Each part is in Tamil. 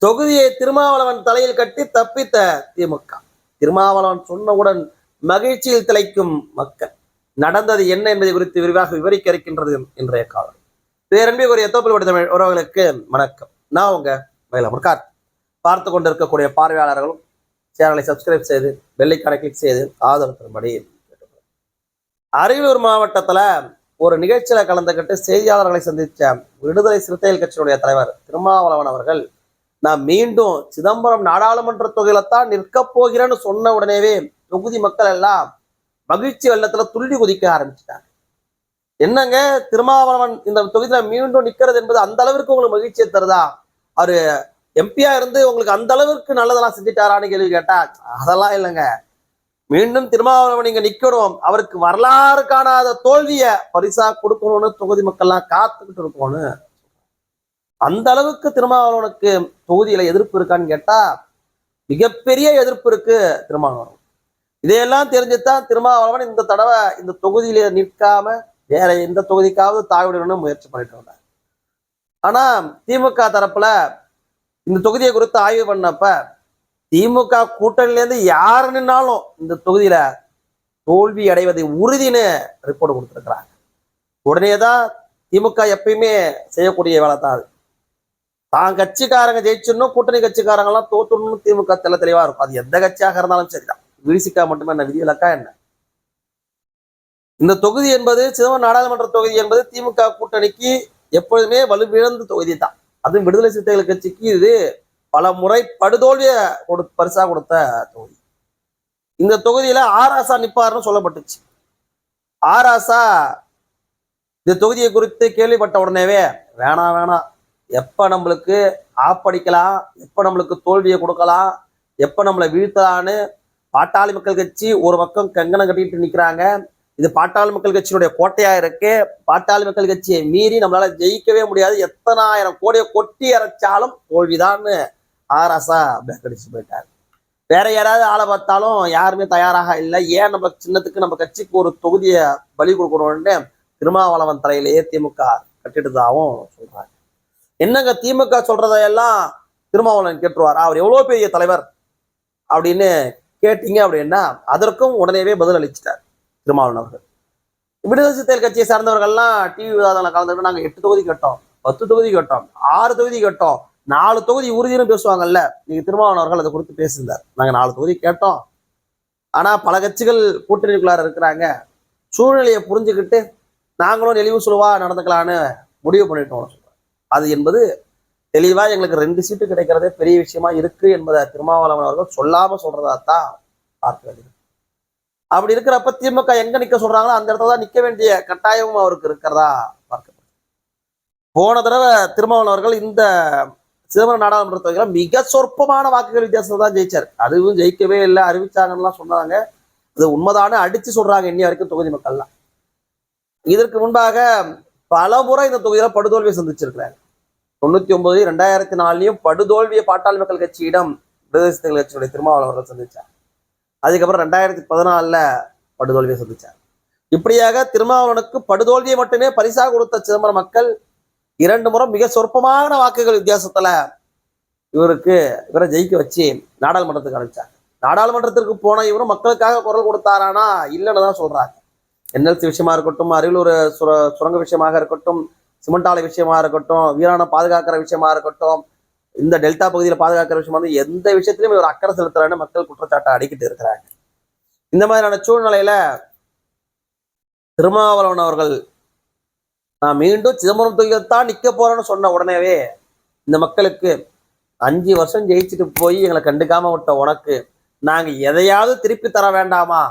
தொகுதியை திருமாவளவன் தலையில் கட்டி தப்பித்த திமுக. திருமாவளவன் சொன்னவுடன் மகிழ்ச்சியில் திளைக்கும் மக்கள். நடந்தது என்ன என்பதை குறித்து விரிவாக விவரிக்க இருக்கின்றது இன்றைய காலம். பேரன்பிற்குரிய தோப்பில் தமிழ் உறவுகளுக்கு வணக்கம். நான் உங்க மயிலமுர்கார். பார்த்து கொண்டிருக்கக்கூடிய பார்வையாளர்களும் சேனலை சப்ஸ்கிரைப் செய்து பெல்லைக்கான கிளிக் செய்து ஆதரவு தரும்படி. அரியலூர் மாவட்டத்துல ஒரு நிகழ்ச்சியில கலந்துக்கிட்டு செய்தியாளர்களை சந்திச்ச விடுதலை சிறுத்தைகள் கட்சியினுடைய தலைவர் திருமாவளவன் அவர்கள், நான் மீண்டும் சிதம்பரம் நாடாளுமன்ற தொகுதியில்தான் நிற்க போகிறேன்னு சொன்ன உடனேவே தொகுதி மக்கள் எல்லாம் மகிழ்ச்சி வெள்ளத்துல துள்ளி குதிக்க ஆரம்பிச்சிட்டாங்க. என்னங்க திருமாவளவன் இந்த தொகுதியில மீண்டும் நிக்கிறது என்பது அந்த அளவிற்கு உங்களுக்கு மகிழ்ச்சியை தருதா? அவரு எம்பியா இருந்து உங்களுக்கு அந்த அளவிற்கு நல்லதெல்லாம் செஞ்சுட்டாரான்னு கேள்வி கேட்டா, அதெல்லாம் இல்லைங்க. மீண்டும் திருமாவளவன் இங்க நிக்கணும், அவருக்கு வரலாறு காணாத தோல்விய பரிசா கொடுக்கணும்னு தொகுதி மக்கள்லாம் காத்துக்கிட்டு இருக்கணும்னு. அந்த அளவுக்கு திருமாவளவனுக்கு தொகுதியில எதிர்ப்பு இருக்கான்னு கேட்டா மிகப்பெரிய எதிர்ப்பு இருக்கு திருமாவளவன். இதையெல்லாம் தெரிஞ்சுதான் திருமாவளவன் இந்த தடவை இந்த தொகுதியில நிற்காம வேற எந்த தொகுதிக்காவது தாழ்விடணும்னு முயற்சி பண்ணிட்டு வந்தார். ஆனா திமுக தரப்புல இந்த தொகுதியை குறித்து ஆய்வு பண்ணப்ப திமுக கூட்டணியிலேருந்து யாரு நின்னாலும் இந்த தொகுதியில தோல்வி அடைவதை உறுதின்னு ரிப்போர்ட் கொடுத்துருக்கிறாங்க. உடனேதான் திமுக எப்பயுமே செய்யக்கூடிய வேலை தான் அது. தான் கட்சிக்காரங்க ஜெயிச்சிடணும், கூட்டணி கட்சிக்காரங்க எல்லாம் தோத்துடணும் திமுக தெளிவா இருக்கும். அது எந்த கட்சியாக இருந்தாலும் சரிதான். விரிசிக்கா மட்டுமே என்ன விதிவிலக்கா என்ன? இந்த தொகுதி என்பது சிதம்பரம் நாடாளுமன்ற தொகுதி என்பது திமுக கூட்டணிக்கு எப்பொழுதுமே வலுவிழந்த தொகுதி தான். அதுவும் விடுதலை சிறுத்தைகள் கட்சிக்கு இது பல முறை படுதோல்விய பரிசா கொடுத்த தொகுதி. இந்த தொகுதியில ஆராசா நிப்பாருன்னு சொல்லப்பட்டுச்சு. ஆராசா இந்த தொகுதியை குறித்து கேள்விப்பட்ட உடனேவே வேணாம், எப்ப நம்மளுக்கு ஆப்படிக்கலாம், எப்ப நம்மளுக்கு தோல்வியை கொடுக்கலாம், எப்ப நம்மளை வீழ்த்தலான்னு பாட்டாளி மக்கள் கட்சி ஒரு பக்கம் கங்கணம் கட்டிட்டு நிக்கிறாங்க. இது பாட்டாளி மக்கள் கட்சியினுடைய கோட்டையா இருக்கு. பாட்டாளி மக்கள் கட்சியை மீறி நம்மளால ஜெயிக்கவே முடியாது, எத்தனாயிரம் கோடியை கொட்டி அரைச்சாலும் தோல்விதான்னு ஆராசா பேக்கடிச்சு போயிட்டாரு. வேற யாராவது ஆளை பார்த்தாலும் யாருமே தயாராக இல்லை. ஏன் நம்ம சின்னத்துக்கு நம்ம கட்சிக்கு ஒரு தொகுதியை பலி கொடுக்கணும்னு திருமாவளவன் தலையிலேயே திமுக கட்டிட்டதாகவும் சொல்றாங்க. என்னங்க திமுக சொல்றதையெல்லாம் திருமாவளவன் கேட்டுருவார், அவர் எவ்வளவு பெரிய தலைவர் அப்படின்னு கேட்டீங்க அப்படின்னா அதற்கும் உடனேவே பதில் அளிச்சிட்டார் திருமாவளவன் அவர்கள். விடுதலை சிறுத்தைகள் கட்சியை சார்ந்தவர்கள்லாம் டிவி விவாதத்தில் கலந்துக்கிட்டு நாங்கள் 8 தொகுதி கேட்டோம், 10 தொகுதி கேட்டோம், 6 தொகுதி கேட்டோம், 4 தொகுதி உறுதினு பேசுவாங்கல்ல. நீங்க திருமாவளவன் அவர்கள் அதை குறித்து பேசியிருந்தார். நாங்கள் 4 தொகுதி கேட்டோம், ஆனா பல கட்சிகள் கூட்டணிக்குள்ளார இருக்கிறாங்க, சூழ்நிலையை புரிஞ்சுக்கிட்டு நாங்களும் நெளிவு சுழுவா நடந்துக்கலான்னு முடிவு பண்ணிட்டோம். அது என்பது தெளிவா எங்களுக்கு 2 சீட்டு கிடைக்கிறதே பெரிய விஷயமா இருக்கு என்பதை திருமாவளவன் அவர்கள் சொல்லாம சொல்றதா தான் பார்க்க வேண்டியது. அப்படி இருக்கிறப்ப திமுக எங்க நிக்க சொல்றாங்களோ அந்த இடத்துல தான் நிக்க வேண்டிய கட்டாயமும் அவருக்கு இருக்கிறதா பார்க்கப்படுது. போன தடவை திருமாவளவன் அவர்கள் இந்த சிதம்பரம் நாடாளுமன்ற தொகுதியில மிக சொற்பமான வாக்குகள் வித்தியாசம் தான் ஜெயிச்சார். அதுவும் ஜெயிக்கவே இல்லை, அறிவிச்சாங்கன்னு சொன்னாங்க. அது உண்மைதானே அடிச்சு சொல்றாங்க இன்னி வரைக்கும் தொகுதி மக்கள்லாம். இதற்கு முன்பாக பல முறை இந்த தொகுதியில படுதோல்வியை சந்திச்சிருக்கிறாங்க. 99, 2004 படுதோல்வியை பாட்டாளி மக்கள் கட்சியிடம் விடுதலை சிறுத்தைகள் கட்சியுடைய திருமாவளவன் அவர்கள் சந்திச்சார். அதுக்கப்புறம் 2014 படுதோல்வியை சந்திச்சார். இப்படியாக திருமாவளவனுக்கு படுதோல்வியை மட்டுமே பரிசாக கொடுத்த சிதம்பரம் மக்கள் 2 முறை மிக சொற்பமான வாக்குகள் வித்தியாசத்துல இவரை ஜெயிக்க வச்சு நாடாளுமன்றத்துக்கு அனுப்பிச்சாங்க. நாடாளுமன்றத்திற்கு போன இவரும் மக்களுக்காக குரல் கொடுத்தாரானா இல்லைன்னு தான் சொல்றாங்க. என்எல்சி விஷயமா இருக்கட்டும், அரியலூர் சுரங்க விஷயமாக இருக்கட்டும், சிமெண்ட் ஆலை விஷயமா இருக்கட்டும், வீராணம் பாதுகாக்கிற விஷயமா இருக்கட்டும், இந்த டெல்டா பகுதியில் பாதுகாக்கிற விஷயமா வந்து எந்த விஷயத்திலும் இவர் அக்கறை செலுத்துறான்னு மக்கள் குற்றச்சாட்டை அடிக்கிட்டு இருக்கிறாங்க. இந்த மாதிரியான சூழ்நிலையில திருமாவளவன் அவர்கள் நான் மீண்டும் சிதம்பரம் தொகுதியில் தான் நிக்க போறேன்னு சொன்ன உடனேவே இந்த மக்களுக்கு 5 வருஷம் ஜெயிச்சுட்டு போய் எங்களை கண்டுக்காம விட்ட உனக்கு நாங்க எதையாவது திருப்பி தர வேண்டாமா?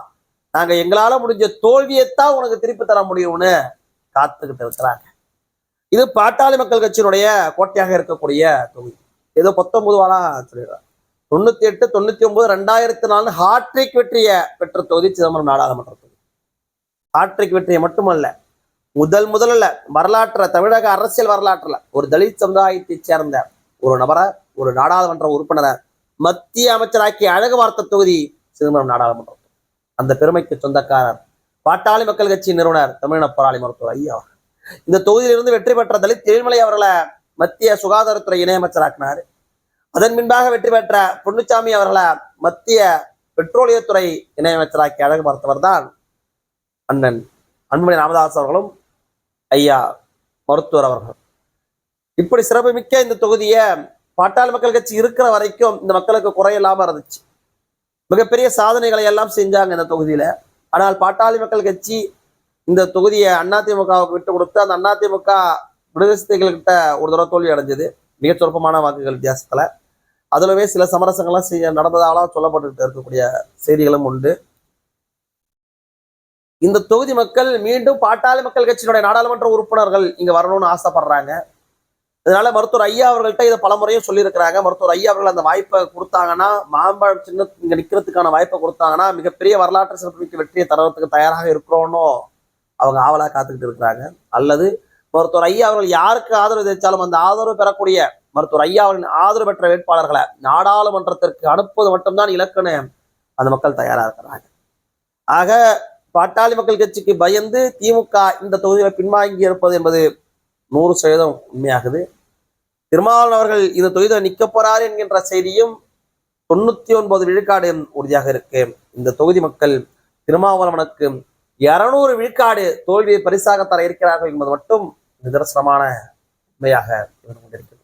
நாங்க எங்களால முடிஞ்ச தோல்வியைத்தான் உனக்கு திருப்பி தர முடியும்னு காத்துக்கிட்டு இருக்கிறாங்க. இது பாட்டாளி மக்கள் கட்சியினுடைய கோட்டையாக இருக்கக்கூடிய தொகுதி. ஏதோ 19 சொல்லிடுறாங்க. 98, 99, 2004 ஹாட்ரிக் வெற்றியை பெற்ற தொகுதி சிதம்பரம் நாடாளுமன்ற தொகுதி. ஹாட்ரிக் வெற்றியை மட்டுமல்ல, முதல்ல வரலாற்றுல, தமிழக அரசியல் வரலாற்றுல ஒரு தலித் சமுதாயத்தை சேர்ந்த ஒரு நபரை, ஒரு நாடாளுமன்ற உறுப்பினரை மத்திய அமைச்சராக்கி அழகு வார்த்த தொகுதி சிதம்பரம் நாடாளுமன்ற. அந்த பெருமைக்கு சொந்தக்காரர் பாட்டாளி மக்கள் கட்சி நிறுவனர் தமிழின போராளி மருத்துவர் ஐயா. இந்த தொகுதியிலிருந்து வெற்றி பெற்ற தலித் எழில்மலை அவர்களை மத்திய சுகாதாரத்துறை இணையமைச்சராக்கினாரு. அதன் பின்பாக வெற்றி பெற்ற பொன்னுச்சாமி அவர்களை மத்திய பெட்ரோலியத்துறை இணையமைச்சராக்கி அழகு பார்த்தவர் தான் அண்ணன் அன்புமணி ராமதாஸ் அவர்களும் ஐயா மருத்துவர் அவர்கள். இப்படி சிறப்புமிக்க இந்த தொகுதியை பாட்டாளி மக்கள் கட்சி இருக்கிற வரைக்கும் இந்த மக்களுக்கு குறையில்லாம இருந்துச்சு. மிகப்பெரிய சாதனைகளை எல்லாம் செஞ்சாங்க இந்த தொகுதியில. ஆனால் பாட்டாளி மக்கள் கட்சி இந்த தொகுதியை அதிமுகவுக்கு விட்டு கொடுத்து அந்த அதிமுக விடுதலை சிறுத்தைகள்கிட்ட ஒரு தடவை தோல்வி அடைஞ்சது மிகச் சொற்பமான வாக்குகள் வித்தியாசத்துல. அதுலவே சில சமரசங்கள்லாம் நடந்ததால சொல்லப்பட்டு இருக்கக்கூடிய செய்திகளும் உண்டு. இந்த தொகுதி மக்கள் மீண்டும் பாட்டாளி மக்கள் கட்சியினுடைய நாடாளுமன்ற உறுப்பினர்கள் இங்க வரணும்னு ஆசைப்படுறாங்க. அதனால மருத்துவர் ஐயா அவர்கள்ட்ட இதை பல முறையும் சொல்லியிருக்கிறாங்க. மருத்துவர் ஐயா அவர்கள் அந்த வாய்ப்பை கொடுத்தாங்கன்னா, மாம்பழம் சின்ன இங்க நிக்கிறதுக்கான வாய்ப்பை கொடுத்தாங்கன்னா மிகப்பெரிய வரலாற்று சிறப்புமிக்க வெற்றியை தரத்துக்கு தயாராக இருக்கிறோன்னு அவங்க ஆவலா காத்துக்கிட்டு இருக்கிறாங்க. அல்லது மருத்துவர் ஐயா அவர்கள் யாருக்கு ஆதரவு தெரிவித்தாலும் அந்த ஆதரவு பெறக்கூடிய மருத்துவர் ஐயா அவர்களின் ஆதரவு பெற்ற வேட்பாளர்களை நாடாளுமன்றத்திற்கு அனுப்புவது மட்டும்தான் இலக்குன்னு அந்த மக்கள் தயாரா இருக்கிறாங்க. ஆக பாட்டாளி மக்கள் கட்சிக்கு பயந்து திமுக இந்த தொகுதியில பின்வாங்கி இருப்பது என்பது 100% உண்மையாகுது. திருமாவளவன் அவர்கள் இந்த தொகுதியில் நிக்க போறாரு என்கின்ற செய்தியும் 99 விழுக்காடு உறுதியாக இருக்கு. இந்த தொகுதி மக்கள் திருமாவளவனுக்கு 200 விழுக்காடு தோல்வியை பரிசாக தர இருக்கிறார்கள் என்பது மட்டும் நிதர்சனமான உண்மையாக இருந்து கொண்டிருக்கிறது.